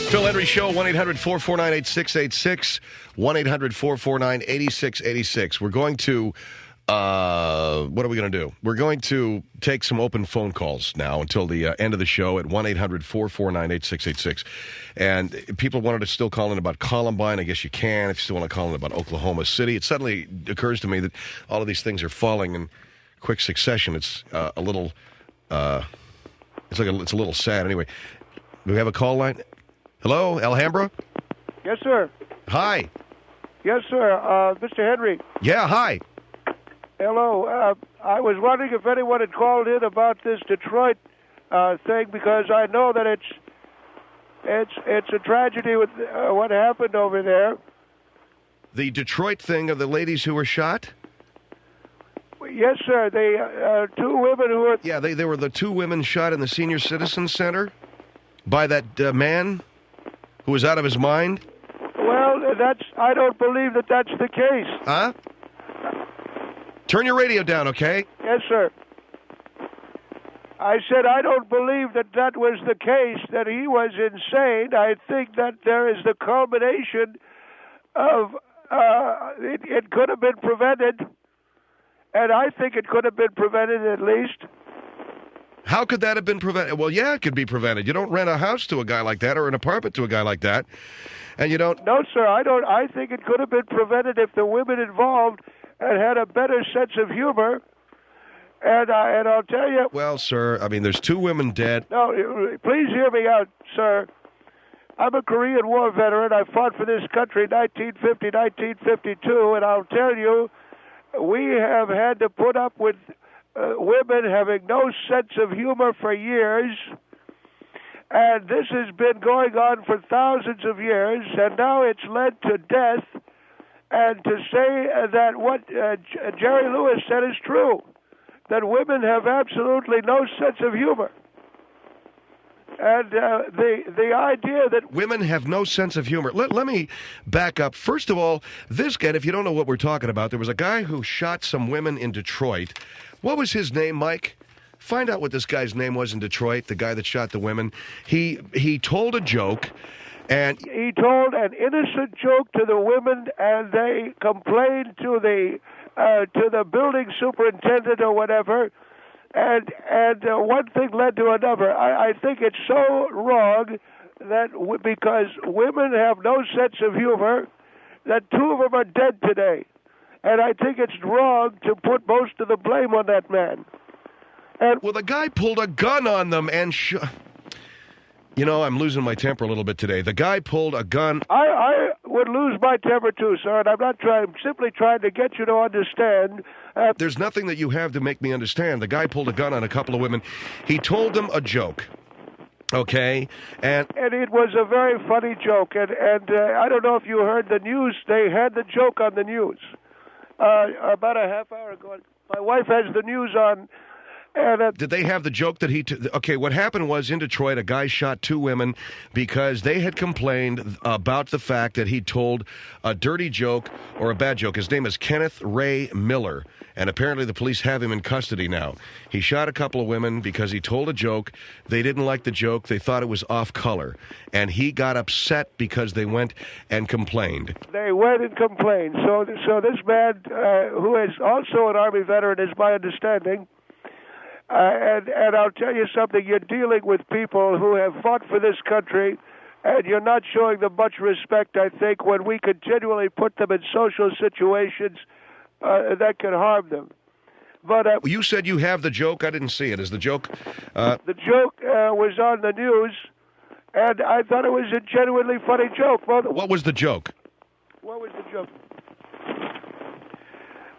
Phil Hendrie Show, 1-800-449-8686, 1-800-449-8686. We're going to, what are we going to do? We're going to take some open phone calls now until the end of the show at 1-800-449-8686. And people wanted to still call in about Columbine. I guess you can if you still want to call in about Oklahoma City. It suddenly occurs to me that all of these things are falling in quick succession. It's a little, it's a little sad. Anyway, do we have a call line? Hello, Alhambra? Yes, sir. Hi. Yes, sir. Mr. Hendrie. Yeah, hi. Hello. I was wondering if anyone had called in about this Detroit thing, because I know that it's a tragedy with what happened over there. The Detroit thing of the ladies who were shot? Yes, sir. The two women who were... Yeah, they were the two women shot in the Senior Citizen Center by that man who was out of his mind? Well, I don't believe that that's the case. Huh? Turn your radio down, okay? Yes, sir. I said I don't believe that that was the case, that he was insane. I think that there is the culmination of it could have been prevented, and I think it could have been prevented at least. How could that have been prevented? Well, yeah, it could be prevented. You don't rent a house to a guy like that or an apartment to a guy like that, and you don't... No, sir, I don't. I think it could have been prevented if the women involved had a better sense of humor, and I'll tell you... Well, sir, I mean, there's two women dead. No, please hear me out, sir. I'm a Korean War veteran. I fought for this country 1950, 1952, and I'll tell you, we have had to put up with women having no sense of humor for years, and this has been going on for thousands of years, and now it's led to death. And to say that what Jerry Lewis said is true, that women have absolutely no sense of humor. And the idea that... Women have no sense of humor. Let me back up. First of all, this guy, if you don't know what we're talking about, there was a guy who shot some women in Detroit. What was his name, Mike? Find out what this guy's name was in Detroit, the guy that shot the women. He told a joke, and... He told an innocent joke to the women, and they complained to the building superintendent or whatever, and one thing led to another. I think it's so wrong that because women have no sense of humor, that two of them are dead today. And I think it's wrong to put most of the blame on that man. And well, the guy pulled a gun on them and You know, I'm losing my temper a little bit today. The guy pulled a gun. I would lose my temper too, sir, and I'm simply trying to get you to understand. There's nothing that you have to make me understand. The guy pulled a gun on a couple of women. He told them a joke. Okay, and it was a very funny joke, and I don't know if you heard the news. They had the joke on the news about a half hour ago. My wife has the news on. And did they have the joke that he... Okay, what happened was in Detroit, a guy shot two women because they had complained about the fact that he told a dirty joke or a bad joke. His name is Kenneth Ray Miller, and apparently the police have him in custody now. He shot a couple of women because he told a joke. They didn't like the joke. They thought it was off color, and he got upset because they went and complained. They went and complained. So this man, who is also an Army veteran, is my understanding... And I'll tell you something, you're dealing with people who have fought for this country, and you're not showing them much respect, I think, when we continually put them in social situations that can harm them. But you said you have the joke. I didn't see it. Is the joke... The joke was on the news, and I thought it was a genuinely funny joke. What was the joke? What was the joke?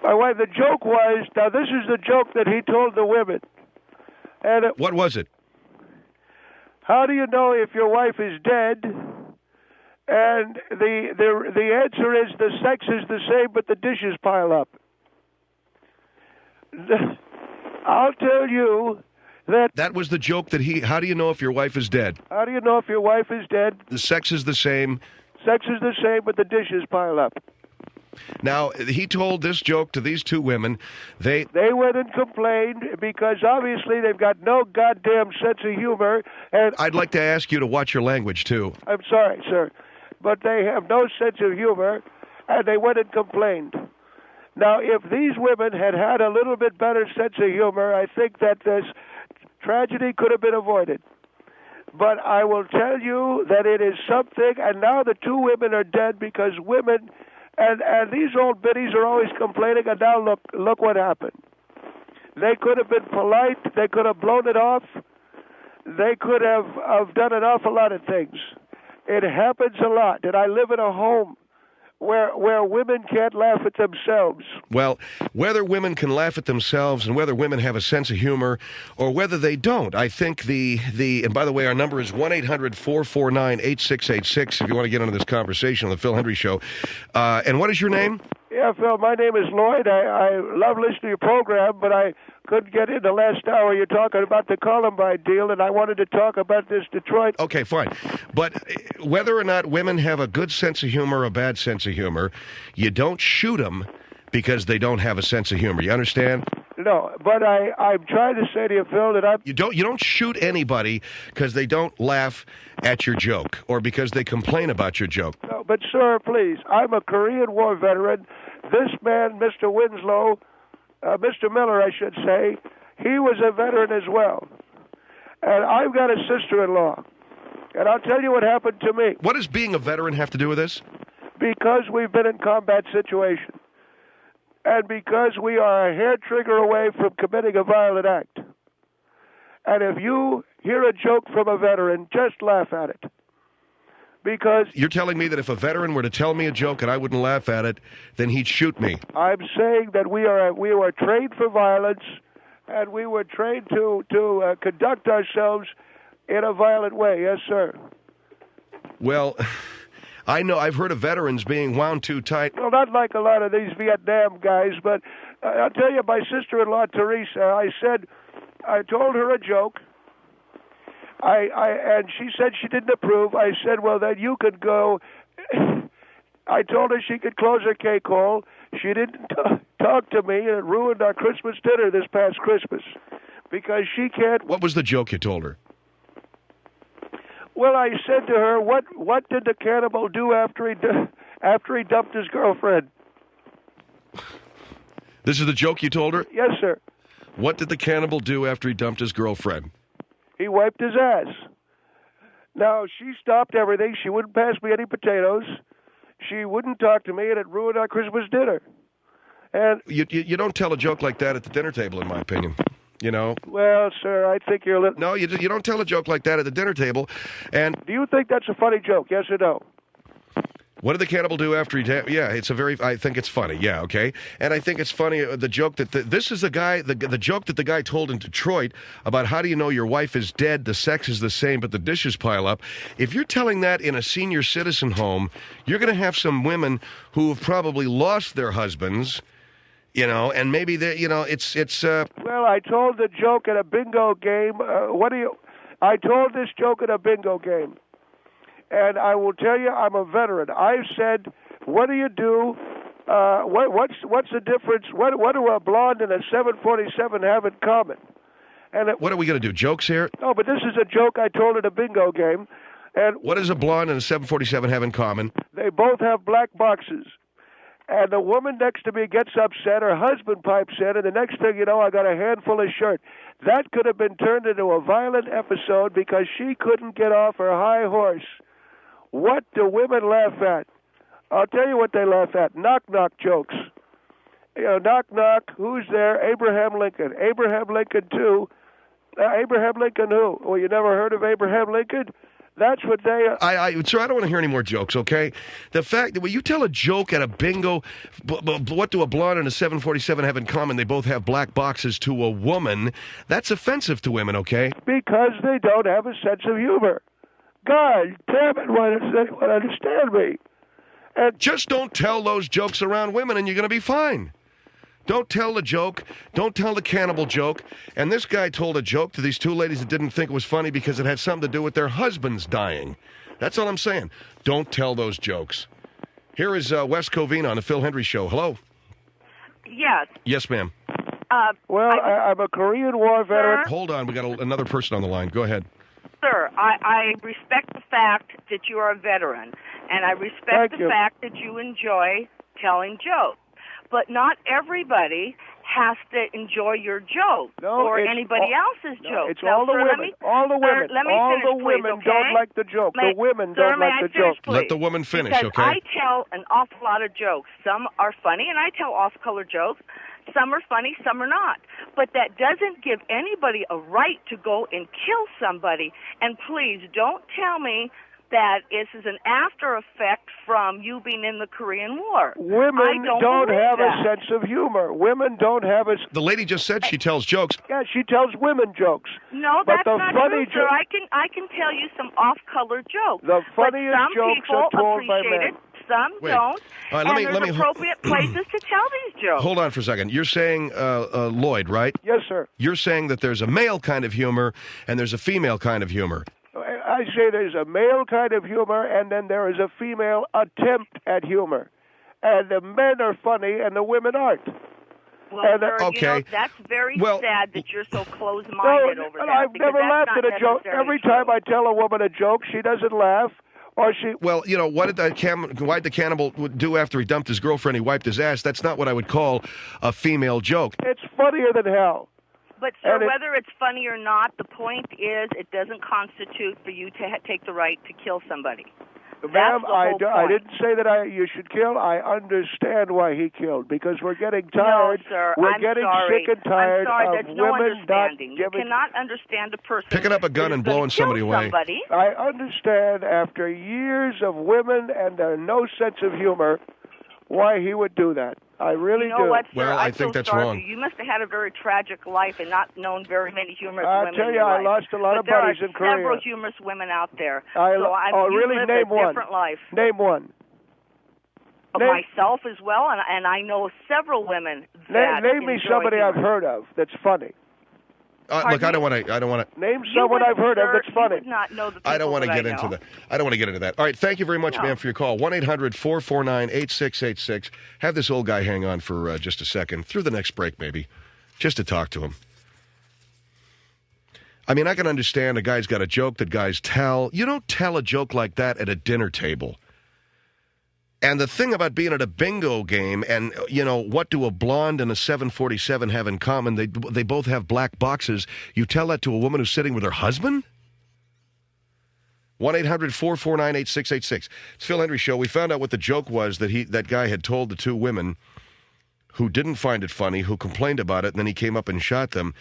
My wife, the joke was, now this is the joke that he told the women. And what was it? How do you know if your wife is dead? And the answer is the sex is the same, but the dishes pile up. I'll tell you that... That was the joke that he... How do you know if your wife is dead? How do you know if your wife is dead? The sex is the same. Sex is the same, but the dishes pile up. Now, he told this joke to these two women. They went and complained because obviously they've got no goddamn sense of humor. And I'd like to ask you to watch your language, too. I'm sorry, sir, but they have no sense of humor, and they went and complained. Now, if these women had had a little bit better sense of humor, I think that this tragedy could have been avoided. But I will tell you that it is something, and now the two women are dead because women, and these old biddies are always complaining, and now look what happened. They could have been polite, they could have blown it off, they could have done an awful lot of things. It happens a lot, and I live in a home where women can't laugh at themselves. Well, whether women can laugh at themselves and whether women have a sense of humor or whether they don't, I think and by the way, our number is 1-800-449-8686 if you want to get into this conversation on the Phil Hendrie Show. And what is your name? Yeah, Phil, my name is Lloyd. I love listening to your program, but I couldn't get in the last hour. You're talking about the Columbine deal, and I wanted to talk about this Detroit. Okay, fine. But whether or not women have a good sense of humor or a bad sense of humor, you don't shoot them because they don't have a sense of humor. You understand? No, but I'm trying to say to you, Phil, that You don't shoot anybody because they don't laugh at your joke or because they complain about your joke. No, but, sir, please, I'm a Korean War veteran. This man, Mr. Winslow, Mr. Miller, I should say, he was a veteran as well. And I've got a sister-in-law. And I'll tell you what happened to me. What does being a veteran have to do with this? Because we've been in combat situations. And because we are a hair trigger away from committing a violent act. And if you hear a joke from a veteran, just laugh at it. Because you're telling me that if a veteran were to tell me a joke and I wouldn't laugh at it, then he'd shoot me. I'm saying that we were trained for violence, and we were trained to conduct ourselves in a violent way. Yes, sir. Well, I know I've heard of veterans being wound too tight. Well, not like a lot of these Vietnam guys, but I'll tell you, my sister-in-law, Teresa, I told her a joke. And she said she didn't approve. I said, well, then you could go. I told her she could close her cake hole. She didn't talk to me, and it ruined our Christmas dinner this past Christmas because she can't. What was the joke you told her? Well, I said to her, what did the cannibal do after he dumped his girlfriend? This is the joke you told her? Yes, sir. What did the cannibal do after he dumped his girlfriend? He wiped his ass. Now, she stopped everything. She wouldn't pass me any potatoes. She wouldn't talk to me, and it ruined our Christmas dinner. And you don't tell a joke like that at the dinner table, in my opinion. You know? Well, sir, I think you're a little... No, you don't tell a joke like that at the dinner table. And do you think that's a funny joke, yes or no? What did the cannibal do after he... Yeah, I think it's funny. Yeah, okay. And I think it's funny, the joke that... This is the guy... The joke that the guy told in Detroit about how do you know your wife is dead, the sex is the same, but the dishes pile up. If you're telling that in a senior citizen home, you're going to have some women who have probably lost their husbands, you know, and maybe they, you know, it's. Well, I told the joke at a bingo game. I told this joke at a bingo game. And I will tell you, I'm a veteran. I've said, what do you do? What's the difference? What do a blonde and a 747 have in common? And what are we going to do? Jokes here? No, but this is a joke I told at a bingo game. And what does a blonde and a 747 have in common? They both have black boxes. And the woman next to me gets upset. Her husband pipes in, and the next thing you know, I got a handful of shirt. That could have been turned into a violent episode because she couldn't get off her high horse. What do women laugh at? I'll tell you what they laugh at. Knock-knock jokes. You know, knock-knock, who's there? Abraham Lincoln. Abraham Lincoln, too. Abraham Lincoln who? Well, you never heard of Abraham Lincoln? That's what they... Sir, I don't want to hear any more jokes, okay? The fact that when you tell a joke at a bingo, what do a blonde and a 747 have in common? They both have black boxes to a woman. That's offensive to women, okay? Because they don't have a sense of humor. God damn it, why does anyone understand me? And just don't tell those jokes around women and you're going to be fine. Don't tell the joke. Don't tell the cannibal joke. And this guy told a joke to these two ladies that didn't think it was funny because it had something to do with their husbands dying. That's all I'm saying. Don't tell those jokes. Here is Wes Covina on the Phil Hendrie Show. Hello. Yes. Yes, ma'am. I'm a Korean War veteran. Hold on. We got another person on the line. Go ahead. Sir, I respect the fact that you are a veteran, and I respect the fact that you enjoy telling jokes. But not everybody has to enjoy your joke or anybody else's joke. It's all the women. All the women. All the women don't like the joke. The women don't like the joke. Let the woman finish, because okay? I tell an awful lot of jokes. Some are funny, and I tell off-color jokes. Some are funny, some are not. But that doesn't give anybody a right to go and kill somebody. And please, don't tell me that this is an after effect from you being in the Korean War. Women don't have a sense of humor. Women don't have a... The lady just said she tells jokes. Yeah, she tells women jokes. No, but that's not true, sir. I can tell you some off-color jokes. The funniest jokes are told by men. Some don't. And there's appropriate places to tell these jokes. Hold on for a second. You're saying, Lloyd, right? Yes, sir. You're saying that there's a male kind of humor and there's a female kind of humor. I say there's a male kind of humor, and then there is a female attempt at humor. And the men are funny, and the women aren't. Well, sir, okay. That's very sad that you're so close-minded over that. I've never laughed at a joke. Every time I tell a woman a joke, she doesn't laugh. Or she... Well, what did why'd the cannibal do after he dumped his girlfriend? He wiped his ass. That's not what I would call a female joke. It's funnier than hell. But, sir, whether it's funny or not, the point is it doesn't constitute for you to take the right to kill somebody. Ma'am, I didn't say that you should kill. I understand why he killed, because we're getting tired. No, sir, we're getting sick and tired of women not giving... You cannot understand a person picking up a gun and blowing somebody away. I understand, after years of women and no sense of humor, why he would do that. I really do. What, sir? Well, I think that's wrong. You must have had a very tragic life and not known very many humorous women. I tell you, I lost a lot of buddies in Korea. There are several humorous women out there. Really? Name one. Different life. Name one. Myself as well, and I know several women that name me somebody humor. I've heard of that's funny. Look, I don't want to. Name someone I've heard of that's funny. You would not know the I don't want to get into that. I don't want to get into that. All right, thank you very much, ma'am, for your call. 1-800-449-8686. Have this old guy hang on for just a second, through the next break maybe, just to talk to him. I mean, I can understand a guy's got a joke that guys tell. You don't tell a joke like that at a dinner table. And the thing about being at a bingo game and, what do a blonde and a 747 have in common? They both have black boxes. You tell that to a woman who's sitting with her husband? 1-800-449-8686. It's Phil Hendrie Show. We found out what the joke was that guy had told the two women who didn't find it funny, who complained about it, and then he came up and shot them.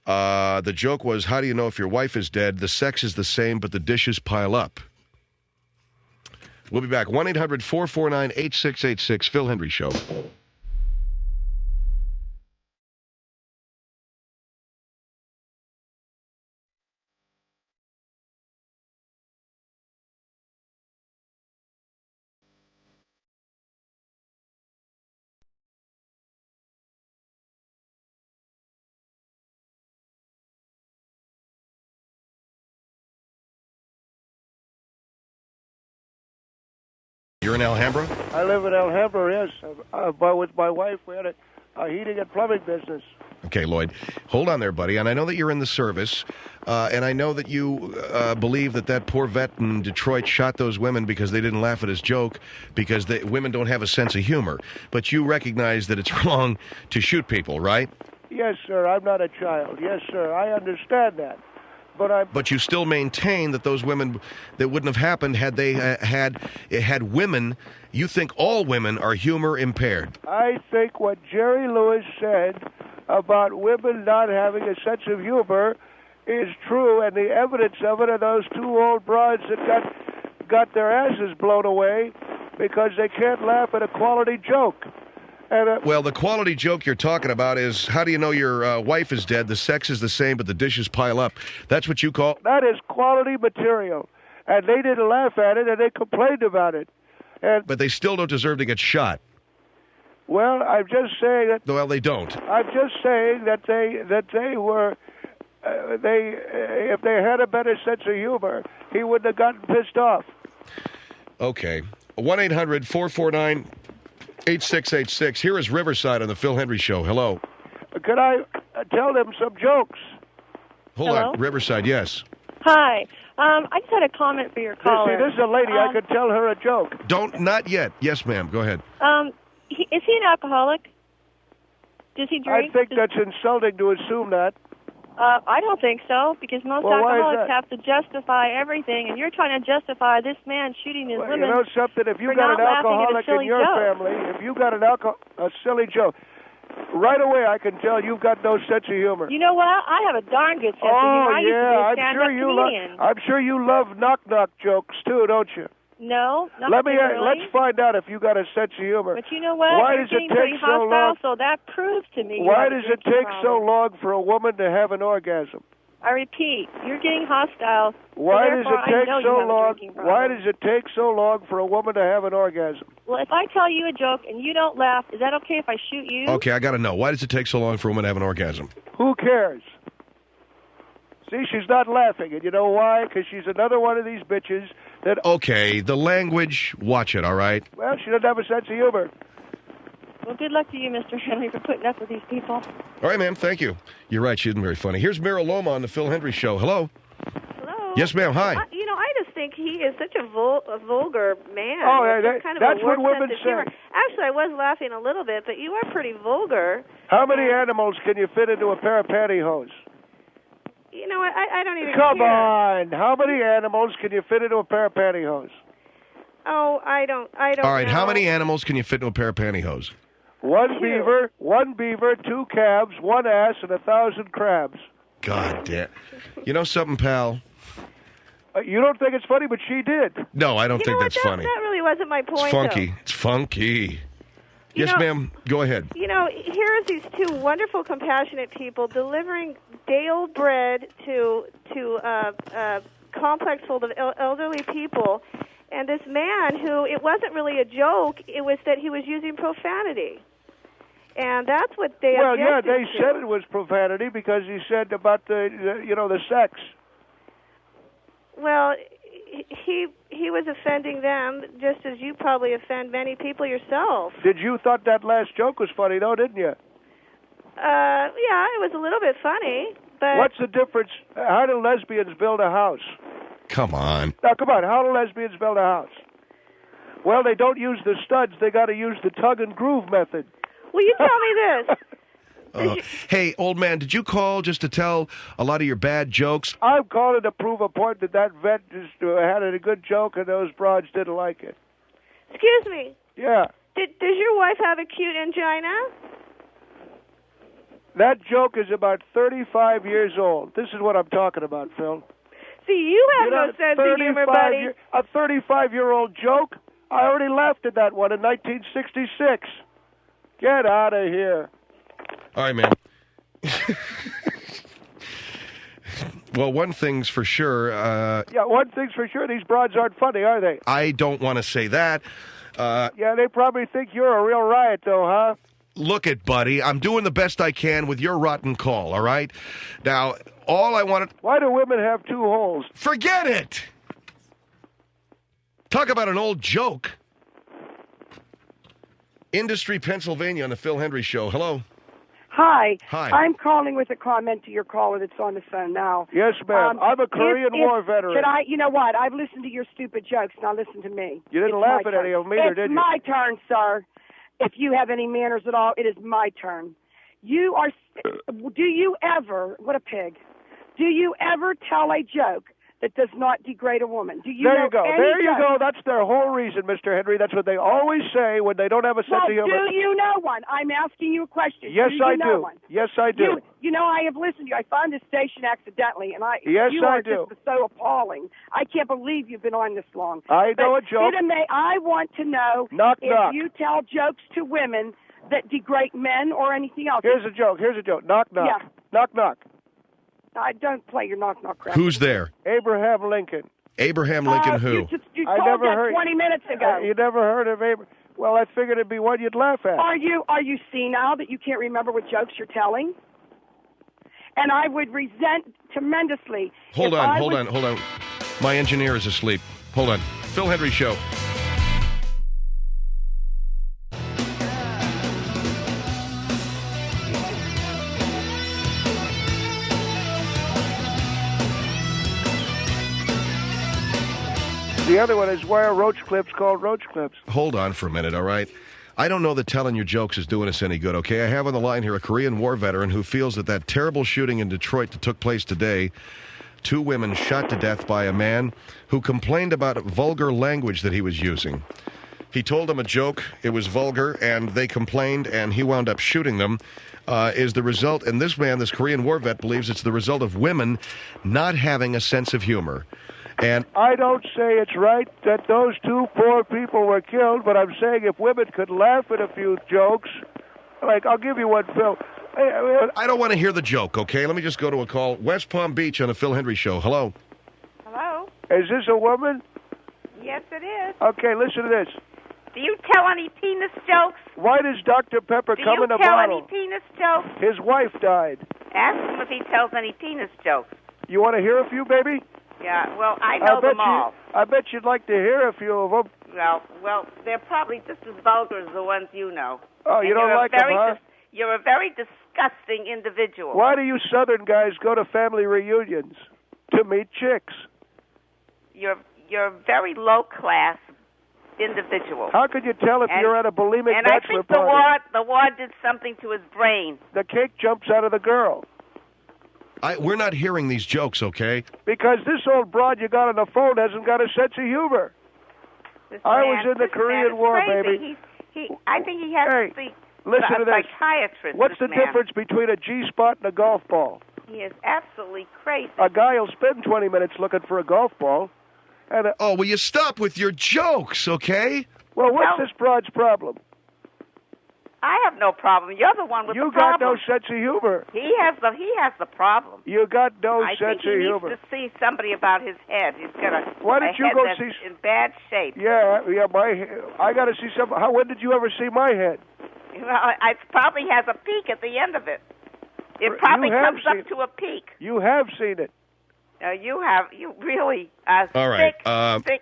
The joke was, how do you know if your wife is dead? The sex is the same, but the dishes pile up. We'll be back. 1-800-449-8686. Phil Hendrie Show. You're in Alhambra? I live in Alhambra, yes. But with my wife, we had a heating and plumbing business. Okay, Lloyd. Hold on there, buddy. And I know that you're in the service, and I know that you believe that poor vet in Detroit shot those women because they didn't laugh at his joke, because women don't have a sense of humor. But you recognize that it's wrong to shoot people, right? Yes, sir. I'm not a child. Yes, sir. I understand that. But you still maintain that those women, that wouldn't have happened had they had women. You think all women are humor impaired. I think what Jerry Lewis said about women not having a sense of humor is true, and the evidence of it are those two old broads that got their asses blown away because they can't laugh at a quality joke. Well, the quality joke you're talking about is, how do you know your wife is dead? The sex is the same, but the dishes pile up. That's what you call... That is quality material. And they didn't laugh at it, and they complained about it. But they still don't deserve to get shot. Well, I'm just saying that... Well, they don't. I'm just saying that they were... if they had a better sense of humor, he wouldn't have gotten pissed off. Okay. 1-800-449-8686. Here is Riverside on the Phil Hendrie Show. Hello. Could I tell them some jokes? Hold on. Riverside, yes. Hi. I just had a comment for your caller. See, this is a lady. I could tell her a joke. Not yet. Yes, ma'am. Go ahead. Is he an alcoholic? Does he drink? I think that's insulting to assume that. I don't think so, because most alcoholics have to justify everything, and you're trying to justify this man shooting his women. You know something? If you got an alcoholic in your family, if you got a silly joke, right away I can tell you've got no sense of humor. You know what? I have a darn good sense of humor. I used to be a stand-up comedian. I'm sure you love knock-knock jokes too, don't you? No, not Let's find out if you got a sense of humor. But you know what? Why You're does it take so hostile, long? so that proves to me. Why does it take so long for a woman to have an orgasm? I repeat, you're getting hostile. Why does it take so long? Why does it take so long for a woman to have an orgasm? Well, if I tell you a joke and you don't laugh, is that okay if I shoot you? Okay, I got to know. Why does it take so long for a woman to have an orgasm? Who cares? See, she's not laughing, and you know why? Because she's another one of these bitches that... Okay, the language, watch it, all right? Well, she doesn't have a sense of humor. Well, good luck to you, Mr. Henry, for putting up with these people. All right, ma'am, thank you. You're right, she isn't very funny. Here's Mira Loma on the Phil Hendrie Show. Hello? Hello? Yes, ma'am, hi. I just think he is such a vulgar man. Oh, that's what women say. Actually, I was laughing a little bit, but you are pretty vulgar. How many animals can you fit into a pair of pantyhose? You know what? I don't even Come care. on. How many animals can you fit into a pair of pantyhose? Oh, I don't All right, know. how many animals can you fit into a pair of pantyhose? One beaver, 2 calves, 1 ass, and 1,000 crabs. God damn. You know something, pal? You don't think it's funny, but she did. No, I don't think that's funny. That really wasn't my point, It's funky. though. It's funky. Yes, ma'am. Go ahead. You know, here's these two wonderful, compassionate people delivering day-old bread to complex full of elderly people, and this man who, it wasn't really a joke, it was that he was using profanity. And that's what they objected yeah, they to. said it was profanity because he said about the sex. Well, he was offending them just as you probably offend many people yourself. Did you thought that last joke was funny, though, didn't you? Yeah, it was a little bit funny, but... What's the difference? How do lesbians build a house? Come on. Now, come on. How do lesbians build a house? Well, they don't use the studs. They got to use the tug and groove method. Will you tell me this? Hey, old man, did you call just to tell a lot of your bad jokes? I'm calling to prove a point that vet just had a good joke and those broads didn't like it. Excuse me. Yeah. Does your wife have a cute angina? That joke is about 35 years old. This is what I'm talking about, Phil. See, you have no sense of humor, buddy. A 35-year-old joke? I already laughed at that one in 1966. Get out of here. All right, man. Well, one thing's for sure. One thing's for sure. These broads aren't funny, are they? I don't want to say that. Yeah, they probably think you're a real riot, though, huh? Look it, buddy. I'm doing the best I can with your rotten call, all right? Now, all I wanted... Why do women have 2 holes? Forget it! Talk about an old joke. Industry, Pennsylvania on the Phil Hendrie Show. Hello. Hi. Hi. I'm calling with a comment to your caller that's on the phone now. Yes, ma'am. I'm a Korean War veteran. You know what? I've listened to your stupid jokes. Now listen to me. You didn't laugh at any of them either, did you? It's my turn, sir. If you have any manners at all, it is my turn. Do you ever, what a pig, do you ever tell a joke that does not degrade a woman? Do you There you go. There you joke? go. That's their whole reason, Mr. Hendrie. That's what they always say when they don't have a sense of humor. Do you know one? I'm asking you a question. Yes, I do. One? Yes, I do. You know, I have listened to you. I found this station accidentally, and Yes, you I are do. just so appalling. I can't believe you've been on this long. I know a joke. I want to know if you tell jokes to women that degrade men or anything else. Here's a joke. Knock, knock. Yeah. Knock, knock. I don't play your knock, knock crap. Who's there? Abraham Lincoln. Abraham Lincoln who? You told that 20 minutes ago. You never heard of Abraham? Well, I figured it'd be one you'd laugh at. Are you senile that you can't remember what jokes you're telling? And I would resent tremendously. Hold on. My engineer is asleep. Hold on. Phil Hendrie Show. The other one is why are roach clips called roach clips? Hold on for a minute, all right? I don't know that telling your jokes is doing us any good, okay? I have on the line here a Korean War veteran who feels that terrible shooting in Detroit that took place today, 2 women shot to death by a man who complained about vulgar language that he was using. He told them a joke, it was vulgar, and they complained, and he wound up shooting them. Is the result, and this man, this Korean War vet, believes it's the result of women not having a sense of humor. And I don't say it's right that those 2 poor people were killed, but I'm saying if women could laugh at a few jokes, like, I'll give you one, Phil. I don't want to hear the joke, okay? Let me just go to a call. West Palm Beach on the Phil Hendrie Show. Hello? Hello? Is this a woman? Yes, it is. Okay, listen to this. Do you tell any penis jokes? Why does Dr. Pepper come in a bottle? Do you tell any penis jokes? His wife died. Ask him if he tells any penis jokes. You want to hear a few, baby? Yeah, well, I know them all. I bet you'd like to hear a few of them. Well, they're probably just as vulgar as the ones you know. Oh, you don't like them, huh? You're a very disgusting individual. Why do you Southern guys go to family reunions? To meet chicks. You're a very low-class individual. How could you tell if you're at a bulimic and bachelor I think the war did something to his brain. The cake jumps out of the girl. We're not hearing these jokes, okay? Because this old broad you got on the phone hasn't got a sense of humor. I was in the Korean War, baby. I think he has to see listen to this. Psychiatrist. What's the difference between a G-spot and a golf ball? He is absolutely crazy. A guy will spend 20 minutes looking for a golf ball. Oh, will you stop with your jokes, okay? Well, what's this broad's problem? I have no problem. You're the one with the problem. You got no sense of humor. He has the problem. You got no sense of humor. I think he needs to see somebody about his head. He's got a Why don't you go see in bad shape. Yeah, I got to see some. When did you ever see my head? Well, it probably has a peak at the end of it. It probably comes up to a peak. You have seen it. You really all right.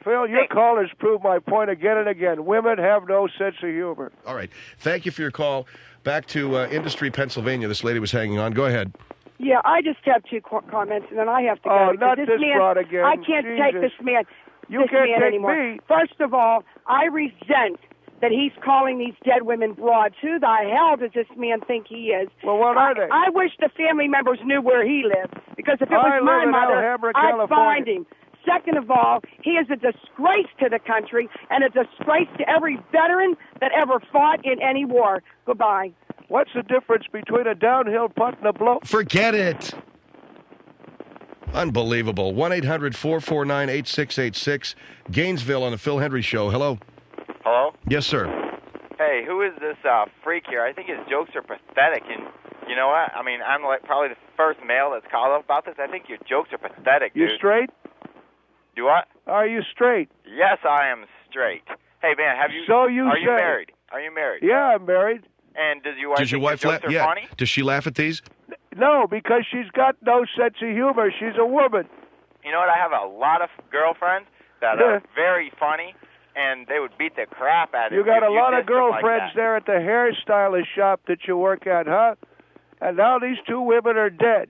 Phil, your callers prove my point again and again. Women have no sense of humor. All right. Thank you for your call. Back to Industry, Pennsylvania. This lady was hanging on. Go ahead. Yeah, I just have 2 comments, and then I have to go. Oh, not this broad again. I can't take this man. You can't take anymore. Me. First of all, I resent that he's calling these dead women broads. Who the hell does this man think he is? Well, what are they? I wish the family members knew where he lived, because if it was my mother, I'd find him. Second of all, he is a disgrace to the country and a disgrace to every veteran that ever fought in any war. Goodbye. What's the difference between a downhill putt and a blow? Forget it. Unbelievable. 1-800-449-8686. Gainesville on the Phil Hendrie Show. Hello. Hello? Yes, sir. Hey, who is this freak here? I think his jokes are pathetic, and you know what? I mean, I'm probably the first male that's called up about this. I think your jokes are pathetic, dude. You straight? Do what? Are you straight? Yes, I am straight. Hey, man, are you married? Are you married? Yeah, I'm married. And does your wife think your jokes are funny? Does she laugh at these? No, because she's got no sense of humor. She's a woman. You know what? I have a lot of girlfriends that are very funny, and they would beat the crap out of you. You got a lot of girlfriends there at the hairstylist shop that you work at, huh? And now these 2 women are dead.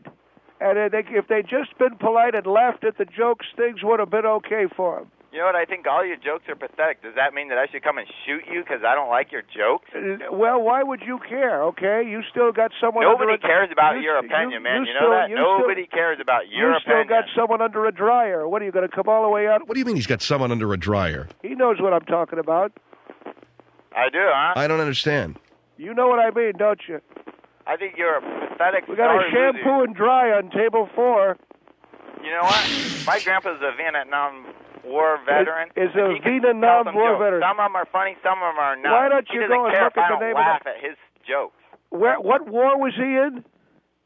And if they'd just been polite and laughed at the jokes, things would have been okay for them. You know what? I think all your jokes are pathetic. Does that mean that I should come and shoot you because I don't like your jokes? Well, why would you care, okay? You still got someone Nobody cares about your opinion, man. You know that? Nobody cares about your opinion. You still got someone under a dryer. What, are you going to come all the way out? What do you mean he's got someone under a dryer? He knows what I'm talking about. I do, huh? I don't understand. You know what I mean, don't you? I think you're a pathetic We got a shampoo and dry on table 4. You know what? My grandpa's a Vietnam War veteran. Is a Vietnam War veteran. Some of them are funny, some of them are not. Why don't you go and look at the name of laugh at his jokes. What war was he in?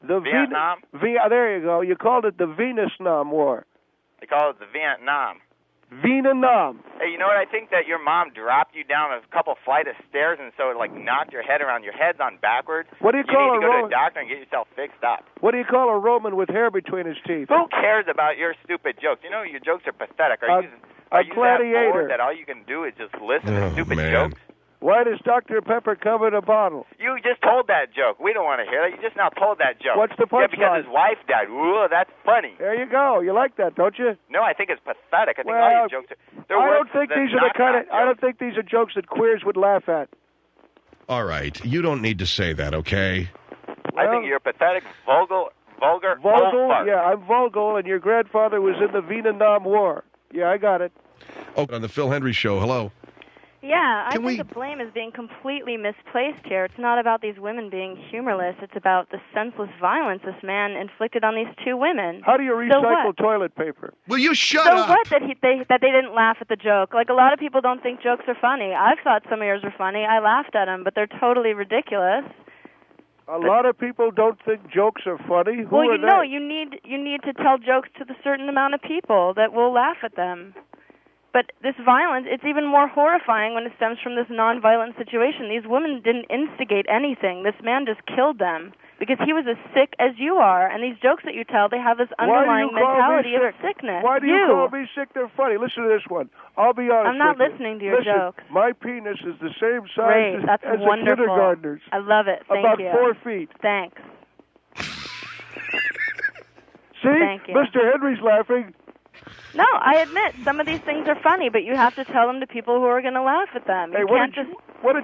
The Vietnam. There you go. You called it the Venus-Nam War. They call it the Vietnam. Vietnam. Hey, you know what? I think that your mom dropped you down a couple flight of stairs, and so it knocked your head around. Your head's on backwards. What do you call a Roman? You need to go to a doctor and get yourself fixed up. What do you call a Roman with hair between his teeth? Who cares about your stupid jokes? You know your jokes are pathetic. Are you gladiator. that bored that all you can do is just listen to stupid jokes? Why does Dr. Pepper come in a bottle? You just told that joke. We don't want to hear that. You just now told that joke. What's the punchline? Yeah, because his wife died. Ooh, that's funny. There you go. You like that, don't you? No, I think it's pathetic. I think all your jokes are... I don't think these are the kind of... I don't think these are jokes that queers would laugh at. All right. You don't need to say that, okay? I think you're pathetic, vulgar. Vogel? Yeah, I'm Vogel, and your grandfather was in the Vietnam War. Yeah, I got it. Oh, on the Phil Hendrie Show. Hello. Yeah, I think the blame is being completely misplaced here. It's not about these women being humorless. It's about the senseless violence this man inflicted on these two women. How do you recycle toilet paper? Will you shut up? So what that they didn't laugh at the joke? Like, a lot of people don't think jokes are funny. I've thought some of yours were funny. I laughed at them, but they're totally ridiculous. A lot of people don't think jokes are funny. Well, you know, you need to tell jokes to the certain amount of people that will laugh at them. But this violence, it's even more horrifying when it stems from this nonviolent situation. These women didn't instigate anything. This man just killed them because he was as sick as you are. And these jokes that you tell, they have this underlying mentality of sickness. Why do you call me sick? They're funny. Listen to this one. I'll be honest. I'm not listening to your jokes. My penis is the same size as a kindergartner's. I love it. Thank you. About 4 feet. Thanks. See? Thank you. Mr. Hendrie's laughing. No, I admit, some of these things are funny, but you have to tell them to people who are going to laugh at them. Hey, what did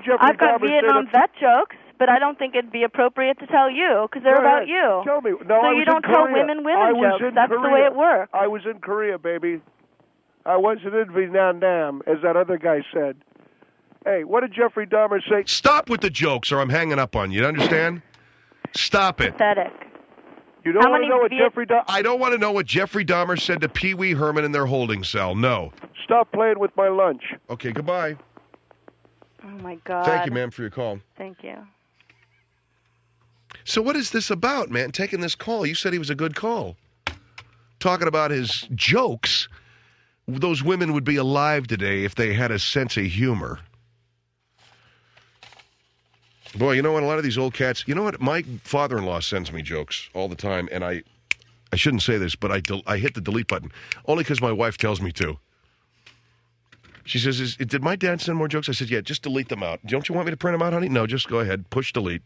Jeffrey I've got Dahmer Vietnam vet jokes, but I don't think it'd be appropriate to tell you, because they're about you. Tell me. No, so you don't tell women jokes. That's the way it works. I was in Korea, baby. I wasn't in Vietnam, as that other guy said. Hey, what did Jeffrey Dahmer say? Stop with the jokes, or I'm hanging up on you. You understand? Stop it. Pathetic. You don't want to know what Jeffrey Dahmer... I don't want to know what Jeffrey Dahmer said to Pee Wee Herman in their holding cell. No. Stop playing with my lunch. Okay, goodbye. Oh, my God. Thank you, ma'am, for your call. Thank you. So what is this about, man, taking this call? You said he was a good call. Talking about his jokes. Those women would be alive today if they had a sense of humor. Boy, you know what? A lot of these old cats... You know what? My father-in-law sends me jokes all the time, and I shouldn't say this, but I hit the delete button, only because my wife tells me to. She says, did my dad send more jokes? I said, yeah, just delete them out. Don't you want me to print them out, honey? No, just go ahead. Push delete.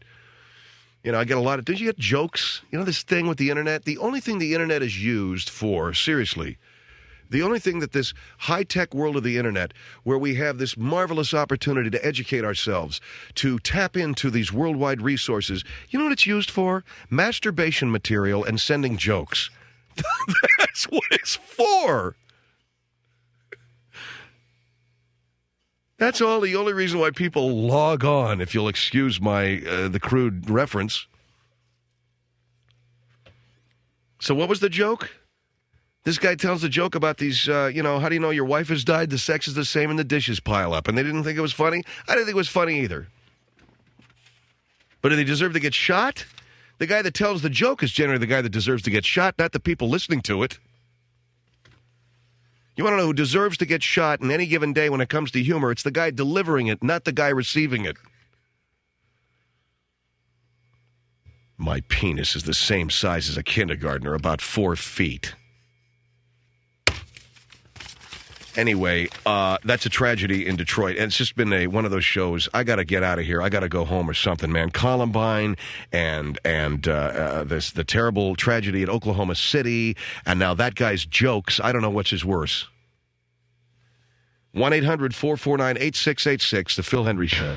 You know, I get a lot of... Did you get jokes? You know this thing with the Internet? The only thing the Internet is used for, seriously... The only thing that this high-tech world of the Internet, where we have this marvelous opportunity to educate ourselves, to tap into these worldwide resources, you know what it's used for? Masturbation material and sending jokes. That's what it's for. That's all. The only reason why people log on, if you'll excuse my the crude reference. So what was the joke? This guy tells a joke about these, how do you know your wife has died? The sex is the same and the dishes pile up. And they didn't think it was funny? I didn't think it was funny either. But do they deserve to get shot? The guy that tells the joke is generally the guy that deserves to get shot, not the people listening to it. You want to know who deserves to get shot in any given day when it comes to humor? It's the guy delivering it, not the guy receiving it. My penis is the same size as a kindergartner, about 4 feet. Anyway, that's a tragedy in Detroit. And it's just been one of those shows. I got to get out of here. I got to go home or something, man. Columbine and the terrible tragedy at Oklahoma City. And now that guy's jokes. I don't know which is worse. 1-800-449-8686, The Phil Hendrie Show.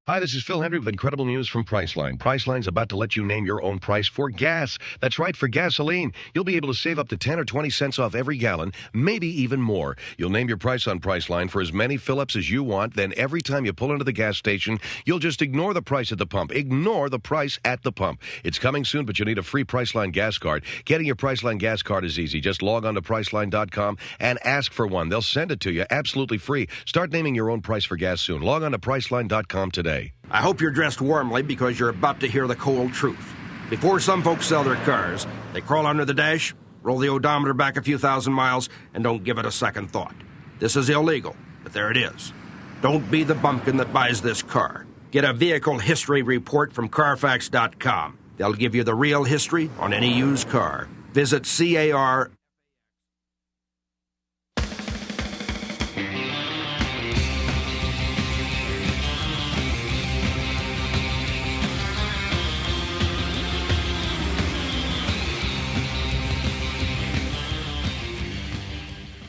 Hi, this is Phil Hendrie with incredible news from Priceline. Priceline's about to let you name your own price for gas. That's right, for gasoline. You'll be able to save up to 10 or 20 cents off every gallon, maybe even more. You'll name your price on Priceline for as many fill-ups as you want. Then every time you pull into the gas station, you'll just ignore the price at the pump. Ignore the price at the pump. It's coming soon, but you need a free Priceline gas card. Getting your Priceline gas card is easy. Just log on to Priceline.com and ask for one. They'll send it to you absolutely free. Start naming your own price for gas soon. Log on to Priceline.com today. I hope you're dressed warmly because you're about to hear the cold truth. Before some folks sell their cars, they crawl under the dash, roll the odometer back a few thousand miles, and don't give it a second thought. This is illegal, but there it is. Don't be the bumpkin that buys this car. Get a vehicle history report from Carfax.com. They'll give you the real history on any used car. Visit CAR.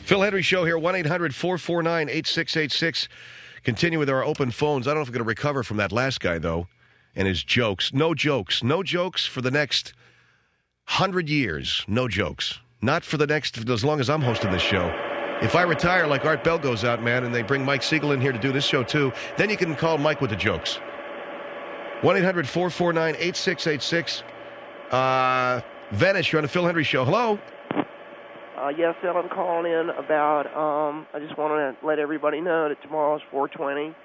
Phil Hendrie Show here, 1-800-449-8686. Continue with our open phones. I don't know if we're going to recover from that last guy, though, and his jokes. No jokes. No jokes for the next 100 years. No jokes. Not for the next, as long as I'm hosting this show. If I retire like Art Bell goes out, man, and they bring Mike Siegel in here to do this show, too, then you can call Mike with the jokes. 1-800-449-8686. Venice, you're on the Phil Hendrie Show. Hello? Yes, Phil, I'm calling in about, I just want to let everybody know that tomorrow's 420.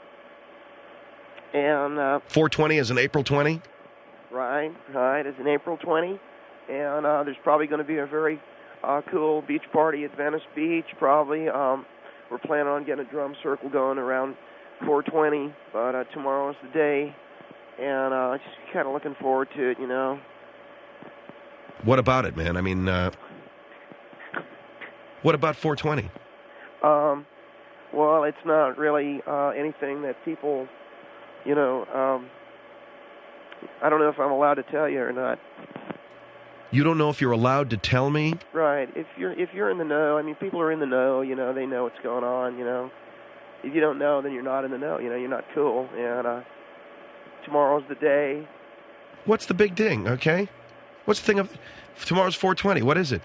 And 420 is an April 20? Right, it's an April 20. And there's probably going to be a very cool beach party at Venice Beach, probably. We're planning on getting a drum circle going around 420, but tomorrow's the day. And just kind of looking forward to it, you know. What about it, man? I mean, what about 420? Well, it's not really anything that people, you know, I don't know if I'm allowed to tell you or not. You don't know if you're allowed to tell me? Right. If you're in the know, I mean, people are in the know, you know, they know what's going on, you know. If you don't know, then you're not in the know, you know, you're not cool. And tomorrow's the day. What's the big thing, okay? What's the thing of tomorrow's 420? What is it?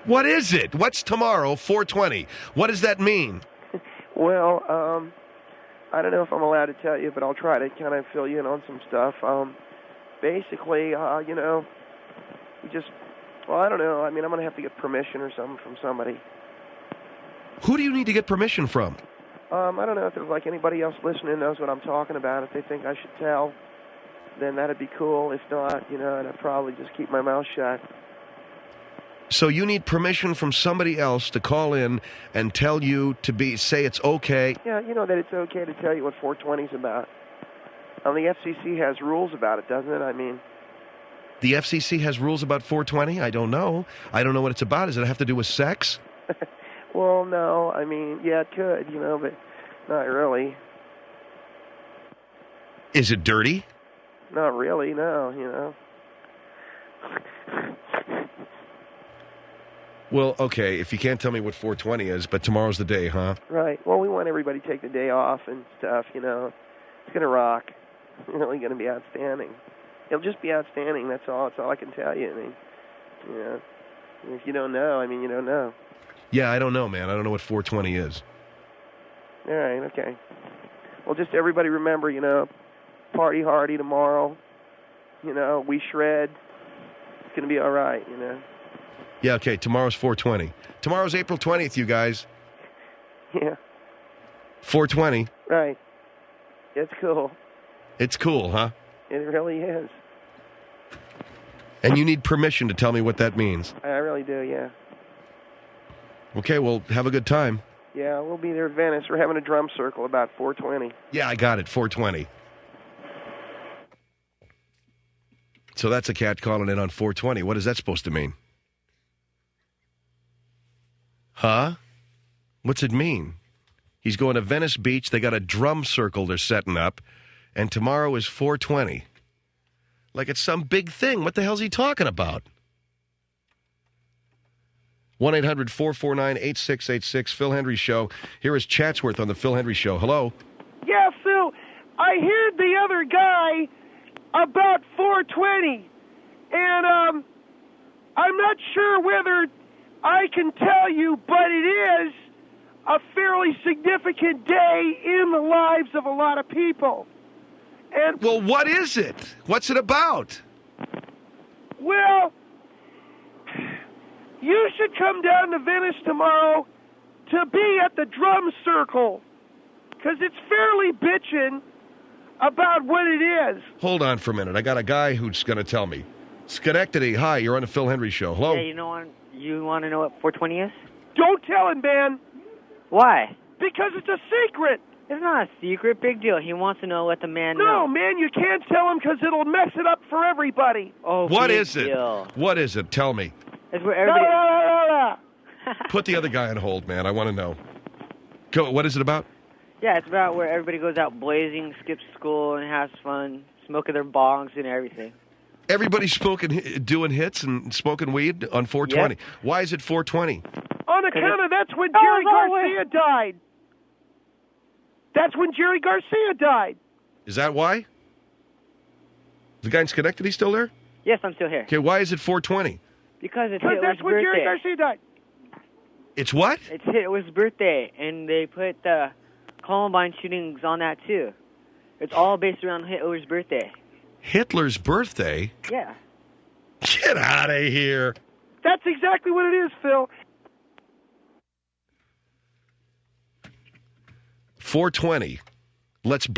What is it? What's tomorrow, 420? What does that mean? Well, I don't know if I'm allowed to tell you, but I'll try to kind of fill you in on some stuff. Basically, you know, I don't know. I mean, I'm going to have to get permission or something from somebody. Who do you need to get permission from? I don't know if there's like anybody else listening knows what I'm talking about. If they think I should tell, then that'd be cool. If not, you know, I'd probably just keep my mouth shut. So you need permission from somebody else to call in and tell you to say it's okay? Yeah, you know that it's okay to tell you what 420 is about. The FCC has rules about it, doesn't it? I mean... The FCC has rules about 420? I don't know. I don't know what it's about. Does it have to do with sex? Well, no. I mean, yeah, it could, you know, but not really. Is it dirty? Not really, no, you know. Well, okay, if you can't tell me what 420 is, but tomorrow's the day, huh? Right. Well, we want everybody to take the day off and stuff, you know. It's going to rock. It's really going to be outstanding. It'll just be outstanding, that's all. That's all I can tell you. I mean, you know, if you don't know, I mean, you don't know. Yeah, I don't know, man. I don't know what 420 is. All right, okay. Well, just everybody remember, you know, party hardy tomorrow. You know, we shred. It's going to be all right, you know. Yeah, okay, tomorrow's 420. Tomorrow's April 20th, you guys. Yeah. 420. Right. It's cool. It's cool, huh? It really is. And you need permission to tell me what that means. I really do, yeah. Okay, well, have a good time. Yeah, we'll be there at Venice. We're having a drum circle about 420. Yeah, I got it, 420. So that's a cat calling in on 420. What is that supposed to mean? Huh? What's it mean? He's going to Venice Beach. They got a drum circle they're setting up. And tomorrow is 420. Like it's some big thing. What the hell's he talking about? 1-800-449-8686, Phil Hendrie Show. Here is Chatsworth on the Phil Hendrie Show. Hello? Yeah, Phil, I heard the other guy about 420. And I'm not sure whether I can tell you, but it is a fairly significant day in the lives of a lot of people. And well, what is it? What's it about? Well, you should come down to Venice tomorrow to be at the drum circle, because it's fairly bitchin' about what it is. Hold on for a minute. I got a guy who's going to tell me. Schenectady, hi, you're on the Phil Hendrie Show. Hello? Yeah, you want to know what 420 is? Don't tell him, man. Why? Because it's a secret. It's not a secret. Big deal. He wants to know what the man knows. No, man, you can't tell him because it'll mess it up for everybody. Oh, What big is it? deal. What is it? Tell me. It's where everybody... Put the other guy on hold, man. I want to know. Go. What is it about? Yeah, it's about where everybody goes out blazing, skips school, and has fun, smoking their bongs and everything. Everybody's doing hits and smoking weed on 420. Yep. Why is it 420? On account of that's when Jerry Garcia died. That's when Jerry Garcia died. Is that why? The guy in Schenectady still there? Yes, I'm still here. Okay, why is it 420? Because it's Hitler's that's when birthday. Jerry Garcia died. It's what? It's Hitler's birthday, and they put the Columbine shootings on that, too. It's all based around Hitler's birthday. Hitler's birthday? Yeah. Get out of here. That's exactly what it is, Phil. 420. Let's